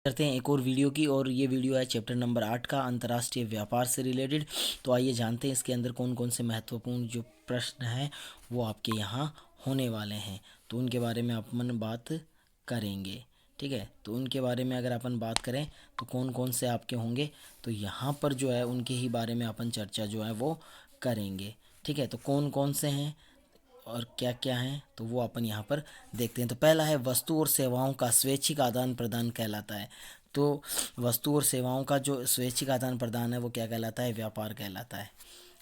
करते हैं एक और वीडियो की। और ये वीडियो है चैप्टर नंबर 8 का, अंतर्राष्ट्रीय व्यापार से रिलेटेड। तो आइए जानते हैं इसके अंदर कौन कौन से महत्वपूर्ण जो प्रश्न हैं वो आपके यहाँ होने वाले हैं, तो उनके बारे में अपन बात करेंगे। ठीक है, तो उनके बारे में अगर अपन बात करें तो कौन कौन से आपके होंगे, तो यहाँ पर जो है उनके ही बारे में अपन चर्चा जो है वो करेंगे। ठीक है, तो कौन कौन से हैं और क्या क्या है तो वो अपन यहाँ पर देखते हैं। तो पहला है वस्तु और सेवाओं का स्वैच्छिक आदान प्रदान कहलाता है। तो वस्तु और सेवाओं का जो स्वैच्छिक आदान प्रदान है वो क्या कहलाता है? व्यापार कहलाता है।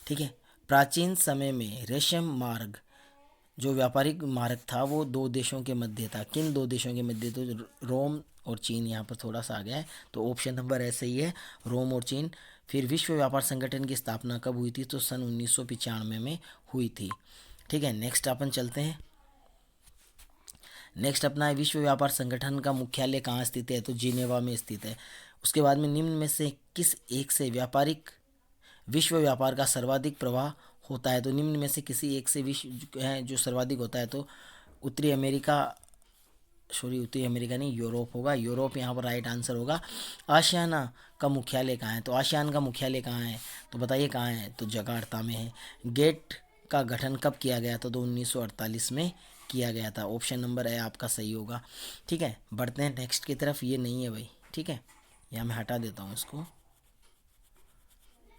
ठीक है, प्राचीन समय में रेशम मार्ग जो व्यापारिक मार्ग था वो दो देशों के मध्य था। किन दो देशों के मध्य? तो रोम और चीन। यहाँ पर थोड़ा सा आ गया है, तो ऑप्शन नंबर ऐसे ही है, रोम और चीन। फिर विश्व व्यापार संगठन की स्थापना कब हुई थी? तो सन 1995 में हुई थी। ठीक है, नेक्स्ट अपन चलते हैं। नेक्स्ट अपना है विश्व व्यापार संगठन का मुख्यालय कहाँ स्थित है? तो जिनेवा में स्थित है। उसके बाद में निम्न में से किस एक से व्यापारिक विश्व व्यापार का सर्वाधिक प्रवाह होता है? तो निम्न में से किसी एक से विश्व है जो सर्वाधिक होता है, तो उत्तरी अमेरिका, उत्तरी अमेरिका नहीं, यूरोप होगा। यूरोप यहाँ पर राइट आंसर होगा। आशियाना का मुख्यालय कहाँ है? तो आशियान का मुख्यालय कहाँ है? तो बताइए कहाँ है? तो जकार्ता में है। गेट का गठन कब किया गया था? तो 1948 में किया गया था। ऑप्शन नंबर है आपका सही होगा। ठीक है, बढ़ते हैं नेक्स्ट की तरफ। ये नहीं है भाई, ठीक है, यहाँ मैं हटा देता हूँ इसको।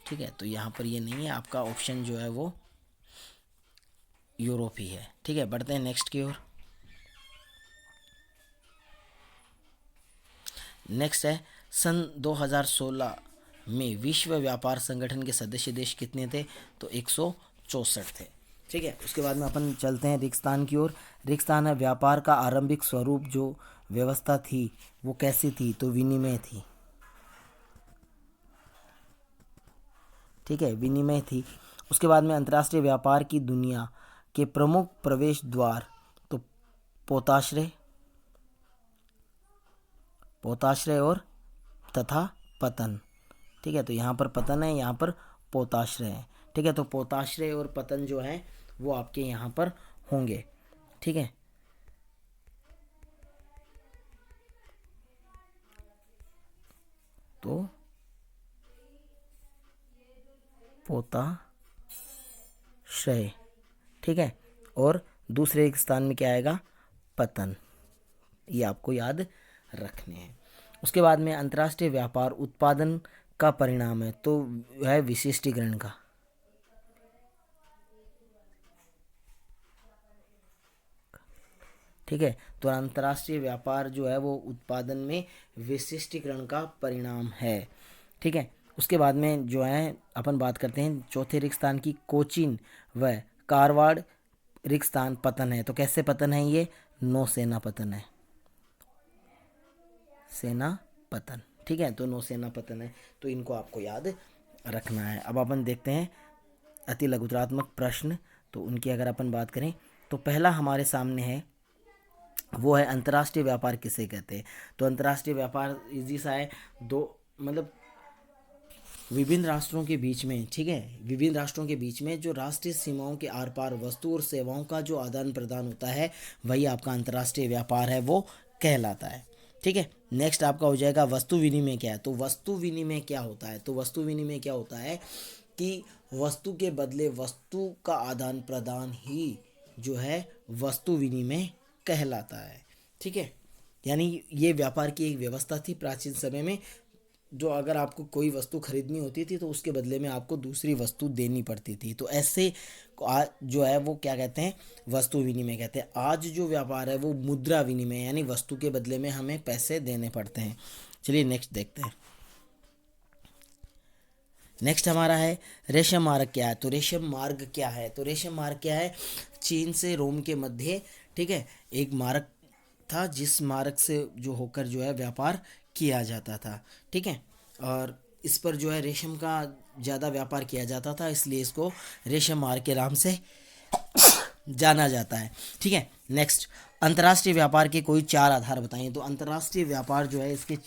ठीक है, तो यहाँ पर ये नहीं है, आपका ऑप्शन जो है वो यूरोप ही है। ठीक है, बढ़ते हैं नेक्स्ट की ओर। नेक्स्ट है सन 2016 में विश्व व्यापार संगठन के सदस्य देश कितने थे? तो 164 थे। ठीक है, उसके बाद में अपन चलते हैं रिक्स्थान की ओर। रिक्स्थान है व्यापार का आरंभिक स्वरूप, जो व्यवस्था थी वो कैसी थी? तो विनिमय थी। ठीक है, विनिमय थी। उसके बाद में अंतर्राष्ट्रीय व्यापार की दुनिया के प्रमुख प्रवेश द्वार, तो पोताश्रय, पोताश्रय और तथा पतन। ठीक है, तो यहाँ पर पतन है, यहाँ पर पोताश्रय है। ठीक है, तो पोताश्रय और पतन जो है वो आपके यहाँ पर होंगे। ठीक है, तो पोताश्रय। ठीक है, और दूसरे स्थान में क्या आएगा? पतन। ये आपको याद रखने हैं। उसके बाद में अंतर्राष्ट्रीय व्यापार उत्पादन का परिणाम है, तो है विशिष्टीकरण का। ठीक है, तो अंतर्राष्ट्रीय व्यापार जो है वो उत्पादन में विशिष्टीकरण का परिणाम है। ठीक है, उसके बाद में जो है अपन बात करते हैं चौथे रिक्स्थान की। कोचीन व कारवाड़ रिक्स्थान पतन है, तो कैसे पतन है? ये नौसेना पतन है, सेना पतन। ठीक है, तो नौसेना पतन है, तो इनको आपको याद रखना है। अब अपन देखते हैं अति लघुतरात्मक प्रश्न। तो उनकी अगर अपन बात करें तो पहला हमारे सामने है वो है अंतर्राष्ट्रीय व्यापार किसे कहते हैं? तो अंतर्राष्ट्रीय व्यापार इजी सा है, दो मतलब विभिन्न राष्ट्रों के बीच में, ठीक है, विभिन्न राष्ट्रों के बीच में जो राष्ट्रीय सीमाओं के आर पार वस्तु और सेवाओं का जो आदान प्रदान होता है वही आपका अंतर्राष्ट्रीय व्यापार है, वो कहलाता है। ठीक है, नेक्स्ट आपका हो जाएगा वस्तु विनिमय क्या है? तो वस्तु विनिमय क्या होता है? तो वस्तु विनिमय क्या होता है कि वस्तु के बदले वस्तु का आदान प्रदान ही जो है वस्तु विनिमय कहलाता है। ठीक है, यानी ये व्यापार की एक व्यवस्था थी प्राचीन समय में, जो अगर आपको कोई वस्तु खरीदनी होती थी तो उसके बदले में आपको दूसरी वस्तु देनी पड़ती थी। तो ऐसे आज जो है वो क्या कहते हैं? वस्तु विनिमय कहते हैं। आज जो व्यापार है वो मुद्रा विनिमय, यानी वस्तु के बदले में हमें पैसे देने पड़ते हैं। चलिए नेक्स्ट देखते हैं। नेक्स्ट हमारा है रेशम मार्ग क्या है? तो रेशम मार्ग क्या है? तो रेशम मार्ग क्या है? चीन से रोम के मध्य, ठीक है, एक मार्ग था जिस मार्ग से जो होकर जो है व्यापार किया जाता था। ठीक है, और इस पर जो है रेशम का ज़्यादा व्यापार किया जाता था, इसलिए इसको रेशम मार्ग के नाम से जाना जाता है। ठीक है, नेक्स्ट अंतर्राष्ट्रीय व्यापार के कोई चार आधार बताइए। तो अंतर्राष्ट्रीय व्यापार जो है इसके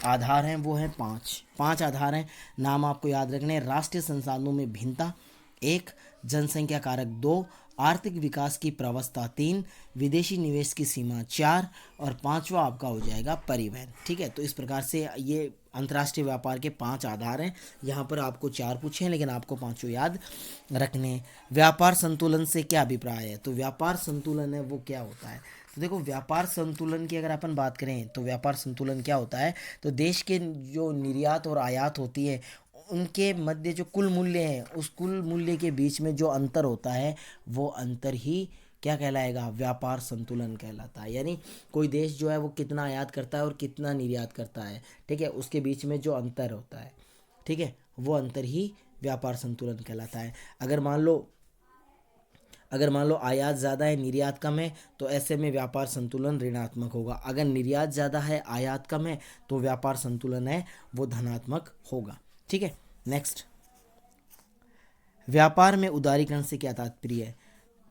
आधार हैं वो हैं पांच आधार हैं। नाम आपको याद रखने हैं। राष्ट्रीय संसाधनों में भिन्नता, एक, जनसंख्या कारक, दो, आर्थिक विकास की प्रवस्था 3, विदेशी निवेश की सीमा 4 और 5वां आपका हो जाएगा परिवहन। ठीक है, तो इस प्रकार से ये अंतर्राष्ट्रीय व्यापार के 5 आधार हैं। यहाँ पर आपको 4 पूछे हैं लेकिन आपको 5 याद रखने हैं। व्यापार संतुलन से क्या अभिप्राय है? तो व्यापार संतुलन है वो क्या होता है? तो देखो, व्यापार संतुलन की अगर अपन बात करें तो व्यापार संतुलन क्या होता है? तो देश के जो निर्यात और आयात होती है उनके मध्य जो कुल मूल्य है, उस कुल मूल्य के बीच में जो अंतर होता है वो अंतर ही क्या कहलाएगा? व्यापार संतुलन कहलाता है। यानी कोई देश जो है वो कितना आयात करता है और कितना निर्यात करता है, ठीक है, उसके बीच में जो अंतर होता है, ठीक है, वो अंतर ही व्यापार संतुलन कहलाता है। अगर मान लो आयात ज़्यादा है निर्यात कम है तो ऐसे में व्यापार संतुलन ऋणात्मक होगा। अगर निर्यात ज़्यादा है आयात कम है तो व्यापार संतुलन है वो धनात्मक होगा। ठीक है, नेक्स्ट, व्यापार में उदारीकरण से क्या तात्पर्य है?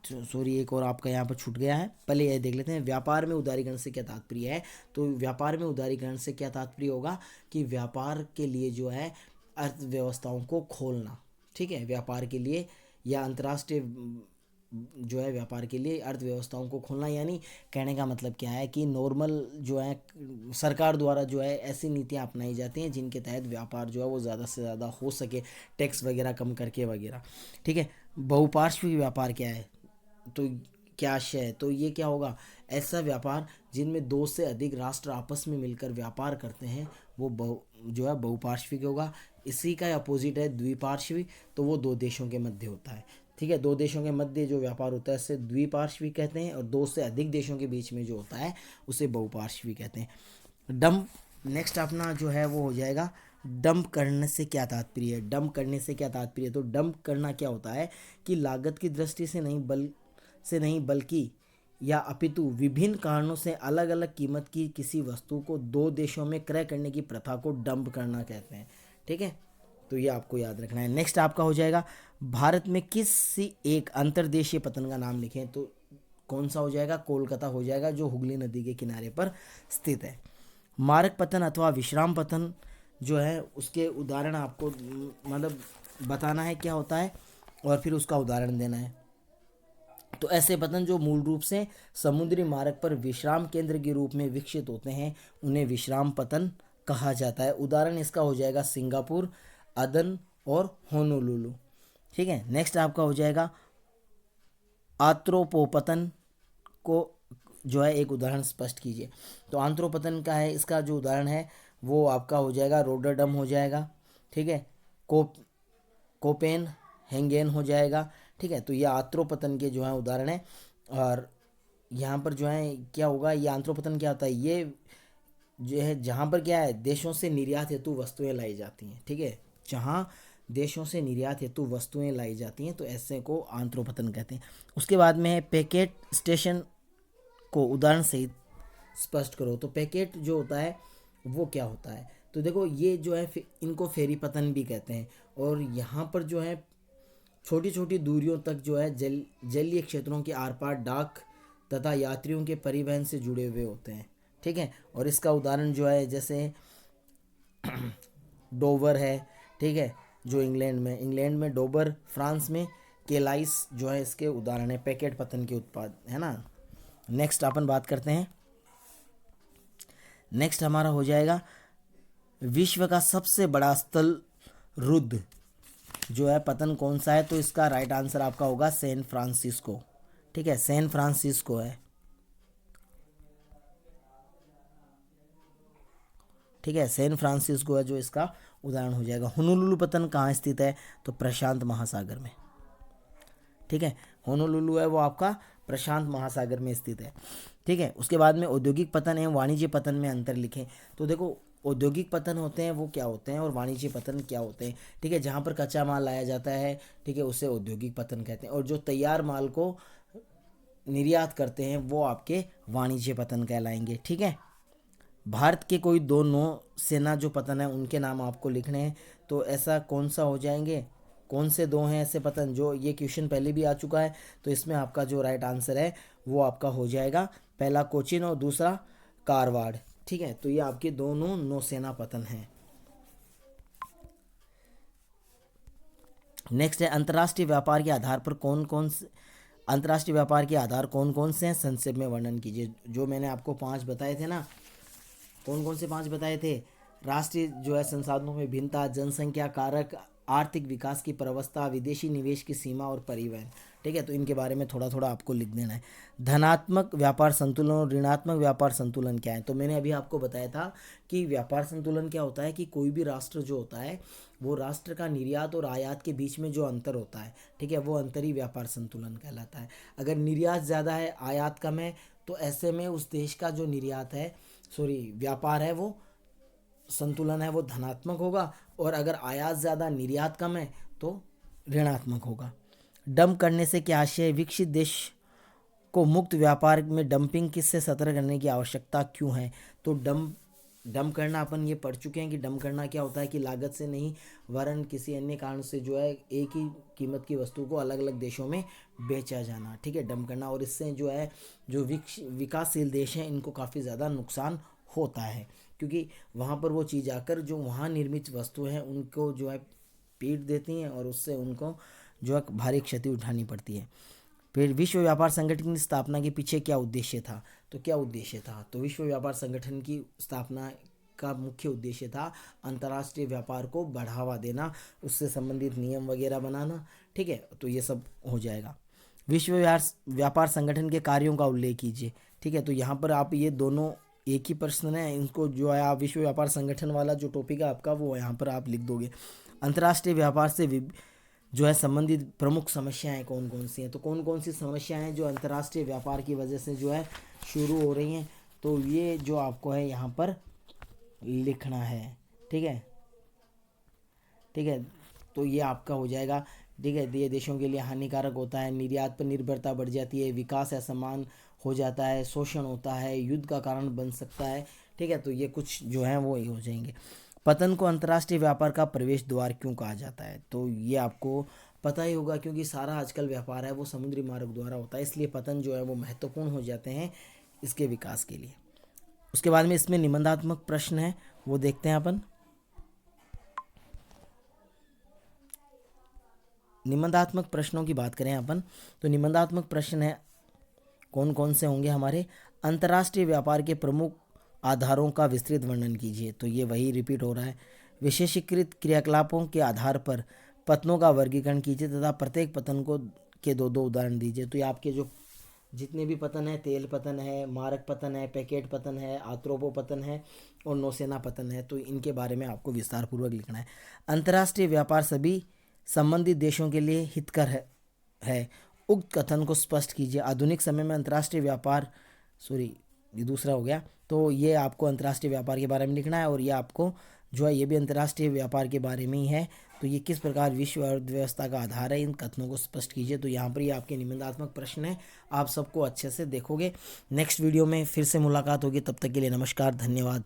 सॉरी, एक और आपका यहाँ पर छूट गया है, पहले ये देख लेते हैं। व्यापार में उदारीकरण से क्या तात्पर्य है? तो व्यापार में उदारीकरण से क्या तात्पर्य होगा कि व्यापार के लिए जो है अर्थव्यवस्थाओं को खोलना। ठीक है, व्यापार के लिए या अंतर्राष्ट्रीय जो है व्यापार के लिए अर्थव्यवस्थाओं को खोलना, यानी कहने का मतलब क्या है कि नॉर्मल जो है सरकार द्वारा जो है ऐसी नीतियाँ अपनाई जाती हैं जिनके तहत व्यापार जो है वो ज़्यादा से ज़्यादा हो सके, टैक्स वगैरह कम करके वगैरह। ठीक है, बहुपार्श्विक व्यापार क्या है? तो क्या आशय है? तो ये क्या होगा? ऐसा व्यापार जिनमें 2 से अधिक राष्ट्र आपस में मिलकर व्यापार करते हैं वो जो है बहुपार्श्विक होगा। इसी का अपोजिट है द्विपार्श्विक, तो वो 2 देशों के मध्य होता है। ठीक है, 2 देशों के मध्य जो व्यापार होता है इसे द्विपार्श्विक कहते हैं, और 2 से अधिक देशों के बीच में जो होता है उसे बहुपार्श्विक कहते हैं। डंप, नेक्स्ट अपना जो है वो हो जाएगा डंप करने से क्या तात्पर्य है? डंप करने से क्या तात्पर्य है? तो डंप करना क्या होता है कि लागत की दृष्टि से नहीं बल्कि या अपितु विभिन्न कारणों से अलग अलग कीमत की किसी वस्तु को 2 देशों में क्रय करने की प्रथा को डंप करना कहते हैं। ठीक है, तो ये आपको याद रखना है। नेक्स्ट आपका हो जाएगा भारत में किसी एक अंतर्देशीय पतन का नाम लिखें। तो कौन सा हो जाएगा? कोलकाता हो जाएगा, जो हुगली नदी के किनारे पर स्थित है। मारक पतन अथवा विश्राम पतन जो है उसके उदाहरण आपको मतलब बताना है क्या होता है और फिर उसका उदाहरण देना है। तो ऐसे पतन जो मूल रूप से समुद्री मार्ग पर विश्राम केंद्र के रूप में विकसित होते हैं उन्हें विश्राम पतन कहा जाता है। उदाहरण इसका हो जाएगा सिंगापुर, अदन और होनोलुलु। ठीक है, नेक्स्ट आपका हो जाएगा आंथ्रोपोपतन को जो है एक उदाहरण स्पष्ट कीजिए। तो आंथ्रोपतन का है, इसका जो उदाहरण है वो आपका हो जाएगा रोटरडम हो जाएगा। ठीक है, कोपेन हेंगेन हो जाएगा। ठीक है, तो ये आंथ्रोपतन के जो है उदाहरण है। और यहाँ पर जो है क्या होगा, ये आंथ्रोपतन क्या होता है? ये जो है जहाँ पर क्या है देशों से निर्यात हेतु वस्तुएं लाई जाती हैं। ठीक है, जहाँ देशों से निर्यात हेतु वस्तुएं लाई जाती हैं तो ऐसे को आंथ्रोपतन कहते हैं। उसके बाद में है पैकेट स्टेशन को उदाहरण सहित स्पष्ट करो। तो पैकेट जो होता है वो क्या होता है? तो देखो, ये जो है इनको फेरी पतन भी कहते हैं। और यहाँ पर जो है छोटी छोटी दूरियों तक जो है जलीय क्षेत्रों के आर पार डाक तथा यात्रियों के परिवहन से जुड़े हुए होते हैं। ठीक है, और इसका उदाहरण जो है जैसे डोवर है। ठीक है, जो इंग्लैंड में डोवर, फ्रांस में केलाइस जो है इसके उदाहरण है, पैकेट पतन के उत्पाद है ना। नेक्स्ट अपन बात करते हैं, नेक्स्ट हमारा हो जाएगा विश्व का सबसे बड़ा स्थल रुद्ध जो है पतन कौन सा है? तो इसका राइट आंसर आपका होगा सैन फ्रांसिस्को। ठीक है, सैन फ्रांसिस्को है। ठीक है, सैन फ्रांसिस्को है जो इसका उदाहरण हो जाएगा। होनोलुलु पतन कहाँ स्थित है? तो प्रशांत महासागर में। ठीक है, होनोलुलु है वो आपका प्रशांत महासागर में स्थित है। ठीक है, उसके बाद में औद्योगिक पतन है, वाणिज्य पतन में अंतर लिखें। तो देखो, औद्योगिक पतन होते हैं वो क्या होते हैं और वाणिज्य पतन क्या होते हैं? ठीक है, जहाँ पर कच्चा माल लाया जाता है, ठीक है, उसे औद्योगिक पतन कहते हैं। और जो तैयार माल को निर्यात करते हैं वो आपके वाणिज्य पतन कहलाएंगे। ठीक है, भारत के कोई 2 नौसेना जो पतन है उनके नाम आपको लिखने हैं। तो ऐसा कौन सा हो जाएंगे? कौन से 2 हैं ऐसे पतन? जो ये क्वेश्चन पहले भी आ चुका है, तो इसमें आपका जो राइट आंसर है वो आपका हो जाएगा पहला कोचिन और दूसरा कारवाड़। ठीक है, तो ये आपके दोनों नौसेना पतन हैं। नेक्स्ट है अंतर्राष्ट्रीय व्यापार के आधार पर कौन कौन से अंतर्राष्ट्रीय व्यापार के आधार कौन कौन से हैं, संक्षेप में वर्णन कीजिए। जो मैंने आपको 5 बताए थे ना, कौन कौन से 5 बताए थे? राष्ट्रीय जो है संसाधनों में भिन्नता, जनसंख्या कारक, आर्थिक विकास की प्रवस्था, विदेशी निवेश की सीमा और परिवहन। ठीक है, तो इनके बारे में थोड़ा थोड़ा आपको लिख देना है। धनात्मक व्यापार संतुलन और ऋणात्मक व्यापार संतुलन क्या है? तो मैंने अभी आपको बताया था कि व्यापार संतुलन क्या होता है कि कोई भी राष्ट्र जो होता है वो राष्ट्र का निर्यात और आयात के बीच में जो अंतर होता है, ठीक है, वो अंतर ही व्यापार संतुलन कहलाता है। अगर निर्यात ज़्यादा है, आयात कम है, तो ऐसे में उस देश का जो निर्यात है, व्यापार है, वो संतुलन है वो धनात्मक होगा, और अगर आयात ज़्यादा निर्यात कम है तो ऋणात्मक होगा। डंप करने से क्या आशय है? विकसित देश को मुक्त व्यापार में डंपिंग किससे सतर्क करने की आवश्यकता क्यों है? तो डंप करना अपन ये पढ़ चुके हैं कि डंप करना क्या होता है कि लागत से नहीं वरन किसी अन्य कारण से जो है एक ही कीमत की वस्तु को अलग अलग देशों में बेचा जाना, ठीक है, डंप करना। और इससे जो है जो विकासशील देश हैं इनको काफ़ी ज़्यादा नुकसान होता है, क्योंकि वहाँ पर वो चीज़ आकर जो वहाँ निर्मित वस्तु हैं उनको जो है पीट देती हैं और उससे उनको जो है भारी क्षति उठानी पड़ती है। फिर विश्व व्यापार संगठन की स्थापना के पीछे क्या उद्देश्य था? तो क्या उद्देश्य था? तो विश्व व्यापार संगठन की स्थापना का मुख्य उद्देश्य था अंतर्राष्ट्रीय व्यापार को बढ़ावा देना, उससे संबंधित नियम वगैरह बनाना, ठीक है, तो ये सब हो जाएगा। विश्व व्यापार संगठन के कार्यों का उल्लेख कीजिए। ठीक है, तो यहाँ पर आप ये दोनों एक ही प्रश्न है, इनको जो है आप विश्व व्यापार संगठन वाला जो टॉपिक है आपका वो यहाँ पर आप लिख दोगे। अंतर्राष्ट्रीय व्यापार से जो है संबंधित प्रमुख समस्याएं कौन कौन सी हैं? तो कौन कौन सी समस्याएं हैं जो अंतर्राष्ट्रीय व्यापार की वजह से जो है शुरू हो रही हैं? तो ये जो आपको है यहाँ पर लिखना है, ठीक है, ठीक है, तो ये आपका हो जाएगा। ठीक है, ये देशों के लिए हानिकारक होता है, निर्यात पर निर्भरता बढ़ जाती है, विकास असमान हो जाता है, शोषण होता है, युद्ध का कारण बन सकता है। ठीक है, तो ये कुछ जो है वो ही हो जाएंगे। पतन को अंतर्राष्ट्रीय व्यापार का प्रवेश द्वार क्यों कहा जाता है? तो ये आपको पता ही होगा, क्योंकि सारा आजकल व्यापार है वो समुद्री मार्ग द्वारा होता है, इसलिए पतन जो है वो महत्वपूर्ण हो जाते हैं इसके विकास के लिए। उसके बाद में इसमें निबंधात्मक प्रश्न है, वो देखते हैं अपन। निबंधात्मक प्रश्नों की बात करें अपन, तो निबंधात्मक प्रश्न है कौन कौन से होंगे हमारे? अंतर्राष्ट्रीय व्यापार के प्रमुख आधारों का विस्तृत वर्णन कीजिए। तो ये वही रिपीट हो रहा है। विशेषीकृत क्रियाकलापों के आधार पर पतनों का वर्गीकरण कीजिए तथा प्रत्येक पतन को के दो दो उदाहरण दीजिए। तो ये आपके जो जितने भी पतन है, तेल पतन है, मारक पतन है, पैकेट पतन है, आत्रोपो पतन है और नौसेना पतन है, तो इनके बारे में आपको विस्तार पूर्वक लिखना है। अंतर्राष्ट्रीय व्यापार सभी संबंधित देशों के लिए हितकर है। उक्त कथन को स्पष्ट कीजिए। आधुनिक समय में अंतर्राष्ट्रीय व्यापार ये दूसरा हो गया, तो ये आपको अंतर्राष्ट्रीय व्यापार के बारे में लिखना है, और ये आपको जो है ये भी अंतर्राष्ट्रीय व्यापार के बारे में ही है। तो ये किस प्रकार विश्व अर्थव्यवस्था का आधार है, इन कथनों को स्पष्ट कीजिए। तो यहाँ पर ये आपके निबंधात्मक प्रश्न है, आप सबको अच्छे से देखोगे। नेक्स्ट वीडियो में फिर से मुलाकात होगी, तब तक के लिए नमस्कार, धन्यवाद।